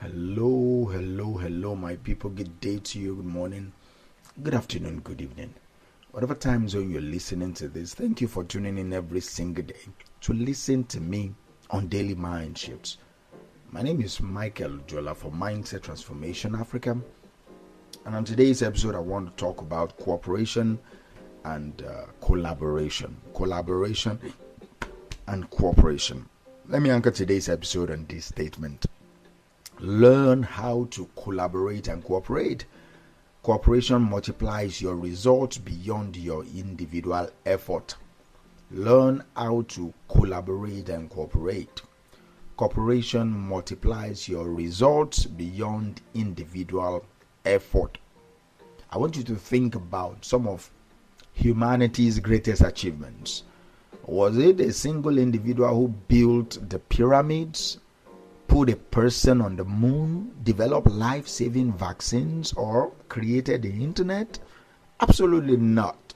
Hello, my people. Good day to you, good morning, good afternoon, good evening. Whatever time zone you're listening to this, thank you for tuning in every single day to listen to me on Daily Mind Shifts. My name is Michael Jola for Mindset Transformation Africa. And on today's episode, I want to talk about cooperation and collaboration. Collaboration and cooperation. Let me anchor today's episode on this statement. Learn how to collaborate and cooperate. Cooperation multiplies your results beyond your individual effort. Learn how to collaborate and cooperate. Cooperation multiplies your results beyond individual effort. I want you to think about some of humanity's greatest achievements. Was it a single individual who built the pyramids, put a person on the moon, developed life-saving vaccines, or created the internet? Absolutely not.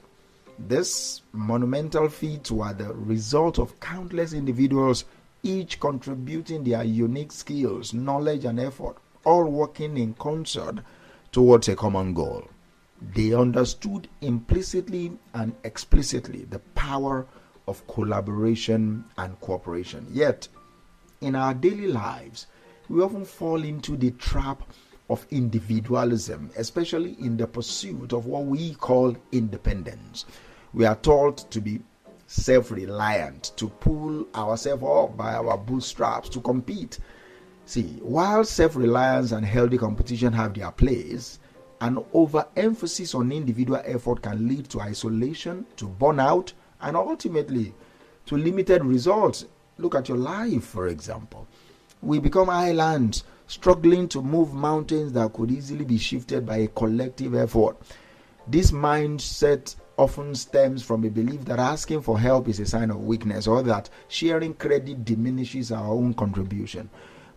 These monumental feats were the result of countless individuals, each contributing their unique skills, knowledge, and effort, all working in concert towards a common goal. They understood implicitly and explicitly the power of collaboration and cooperation. Yet, in our daily lives, we often fall into the trap of individualism, especially in the pursuit of what we call independence. We are taught to be self-reliant, to pull ourselves up by our bootstraps, to compete. See, while self-reliance and healthy competition have their place, an overemphasis on individual effort can lead to isolation, to burnout, and ultimately to limited results. Look at your life, for example. We become islands, struggling to move mountains that could easily be shifted by a collective effort. This mindset often stems from a belief that asking for help is a sign of weakness, or that sharing credit diminishes our own contribution.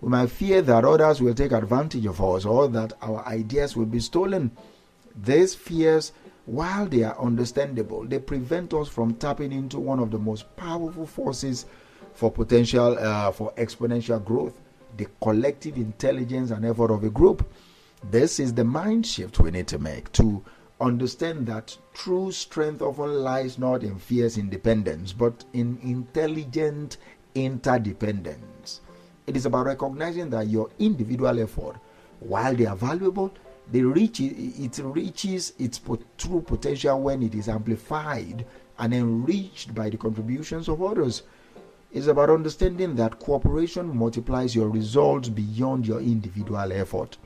We might fear that others will take advantage of us, or that our ideas will be stolen. These fears, while they are understandable, they prevent us from tapping into one of the most powerful forces for exponential growth, the collective intelligence and effort of a group. This is the mind shift we need to make, to understand that true strength often lies not in fierce independence, but in intelligent interdependence. It is about recognizing that your individual effort, while they are valuable, it reaches its true potential when it is amplified and enriched by the contributions of others. It's about understanding that cooperation multiplies your results beyond your individual effort.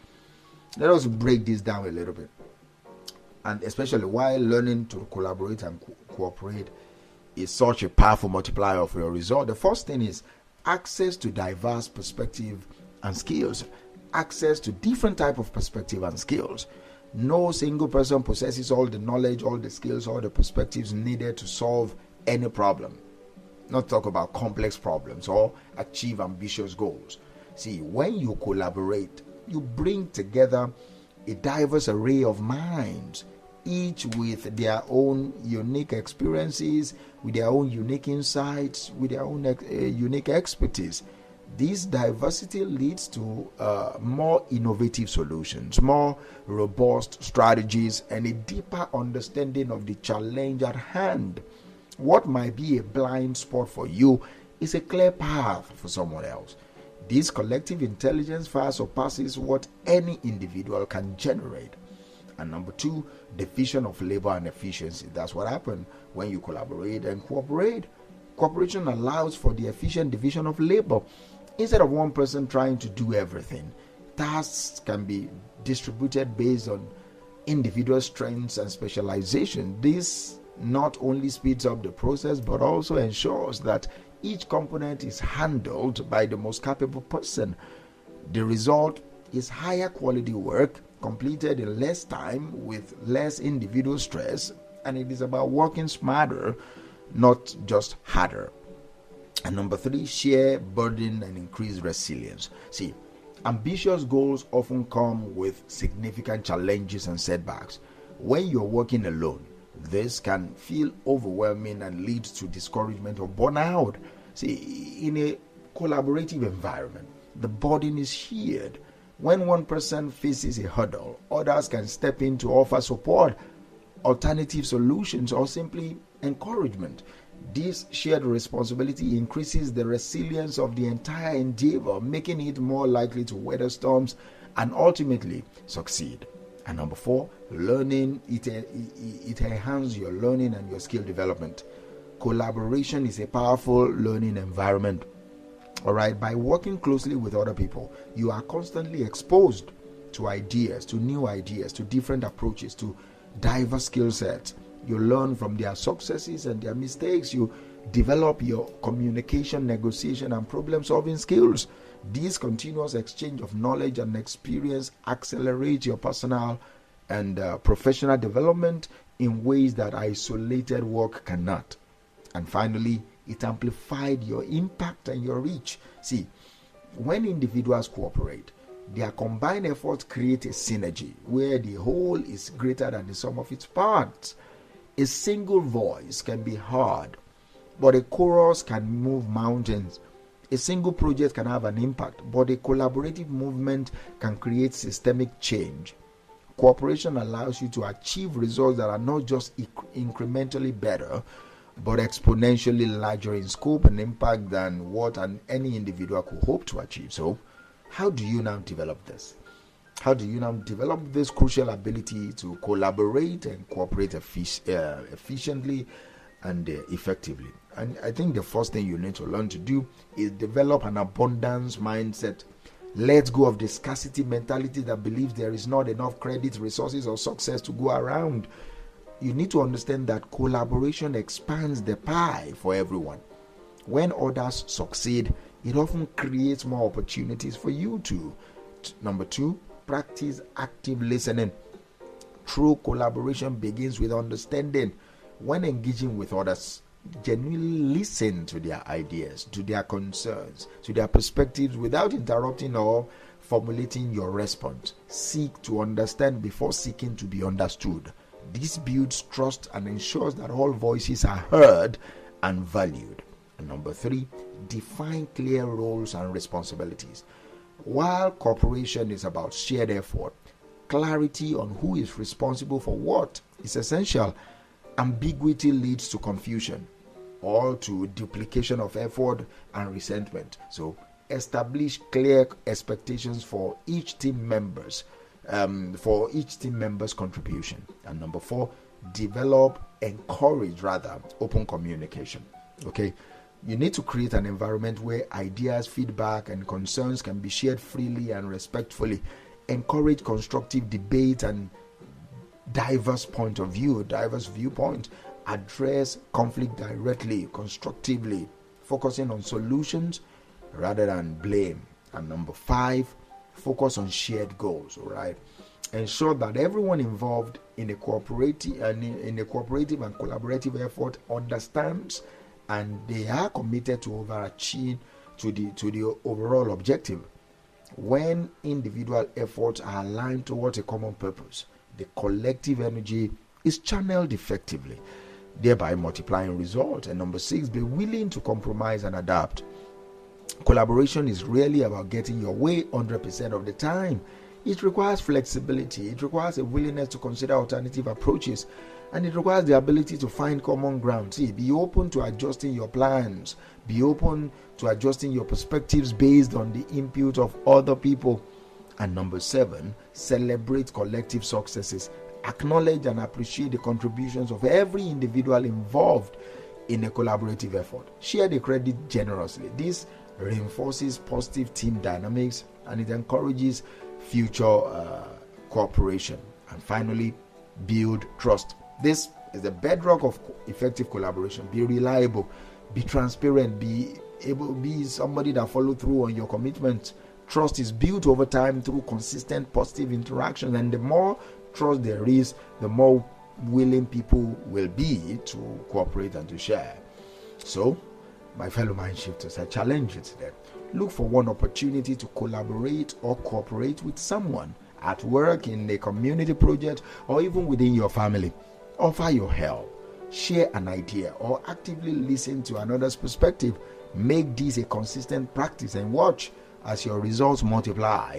Let us break this down a little bit. And especially while learning to collaborate and cooperate is such a powerful multiplier of your result, the first thing is access to diverse perspective and skills. Access to different type of perspective and skills. No single person possesses all the knowledge, all the skills, all the perspectives needed to solve any problem. Not talk about complex problems or achieve ambitious goals. See, when you collaborate, you bring together a diverse array of minds, each with their own unique experiences, with their own unique insights, with their own unique expertise. This diversity leads to more innovative solutions, more robust strategies, and a deeper understanding of the challenge at hand. What might be a blind spot for you is a clear path for someone else. This collective intelligence far surpasses what any individual can generate. And number two, division of labor and efficiency. That's what happens when you collaborate and cooperate. Cooperation allows for the efficient division of labor. Instead of one person trying to do everything, tasks can be distributed based on individual strengths and specialization. This not only speeds up the process, but also ensures that each component is handled by the most capable person. The result is higher quality work completed in less time with less individual stress, and it is about working smarter, not just harder. And number three, share burden and increase resilience. See, ambitious goals often come with significant challenges and setbacks. When you're working alone, this can feel overwhelming and lead to discouragement or burnout. See, in a collaborative environment, the burden is shared. When one person faces a hurdle, others can step in to offer support, alternative solutions, or simply encouragement. This shared responsibility increases the resilience of the entire endeavor, making it more likely to weather storms and ultimately succeed. And number 4, learning. It enhances your learning and your skill development. Collaboration is a powerful learning environment. All right, by working closely with other people, you are constantly exposed to ideas, to new ideas, to different approaches, to diverse skill sets. You learn from their successes and their mistakes. You develop your communication, negotiation, and problem-solving skills. This continuous exchange of knowledge and experience accelerates your personal and professional development in ways that isolated work cannot. And finally, it amplified your impact and your reach. See, when individuals cooperate, their combined efforts create a synergy where the whole is greater than the sum of its parts. A single voice can be heard, but a chorus can move mountains. A single project can have an impact, but a collaborative movement can create systemic change. Cooperation allows you to achieve results that are not just incrementally better, but exponentially larger in scope and impact than what any individual could hope to achieve. So, how do you now develop this? How do you now develop this crucial ability to collaborate and cooperate efficiently and effectively? And I think the first thing you need to learn to do is develop an abundance mindset. Let go of the scarcity mentality that believes there is not enough credit, resources, or success to go around. You need to understand that collaboration expands the pie for everyone. When others succeed, it often creates more opportunities for you too. Number 2, practice active listening. True collaboration begins with understanding. When engaging with others, genuinely listen to their ideas, to their concerns, to their perspectives without interrupting or formulating your response. Seek to understand before seeking to be understood. This builds trust and ensures that all voices are heard and valued. And number 3, define clear roles and responsibilities. While cooperation is about shared effort, clarity on who is responsible for what is essential. Ambiguity leads to confusion or to duplication of effort and resentment. So establish clear expectations for each team member's contribution. And number 4, encourage open communication. Okay, you need to create an environment where ideas, feedback, and concerns can be shared freely and respectfully. Encourage constructive debate and diverse viewpoint. Address conflict directly, constructively, focusing on solutions rather than blame. And number 5, focus on shared goals. All right, ensure that everyone involved in a cooperative and collaborative effort understands and they are committed to overachieve to the overall objective. When individual efforts are aligned towards a common purpose, the collective energy is channeled effectively, thereby multiplying results. And number 6, be willing to compromise and adapt. Collaboration is rarely about getting your way 100% of the time. It requires flexibility. It requires a willingness to consider alternative approaches, and it requires the ability to find common ground. See, be open to adjusting your plans. Be open to adjusting your perspectives based on the input of other people. And number 7, celebrate collective successes. Acknowledge and appreciate the contributions of every individual involved in a collaborative effort. Share the credit generously. This reinforces positive team dynamics and it encourages future cooperation. And finally, build trust. This is the bedrock of effective collaboration. Be reliable, be transparent, be somebody that follow through on your commitment. Trust is built over time through consistent positive interaction, and the more trust there is, the more willing people will be to cooperate and to share. So, my fellow MindSHIFTers, I challenge you today. Look for one opportunity to collaborate or cooperate with someone at work, in a community project, or even within your family. Offer your help, share an idea, or actively listen to another's perspective. Make this a consistent practice and watch as your results multiply.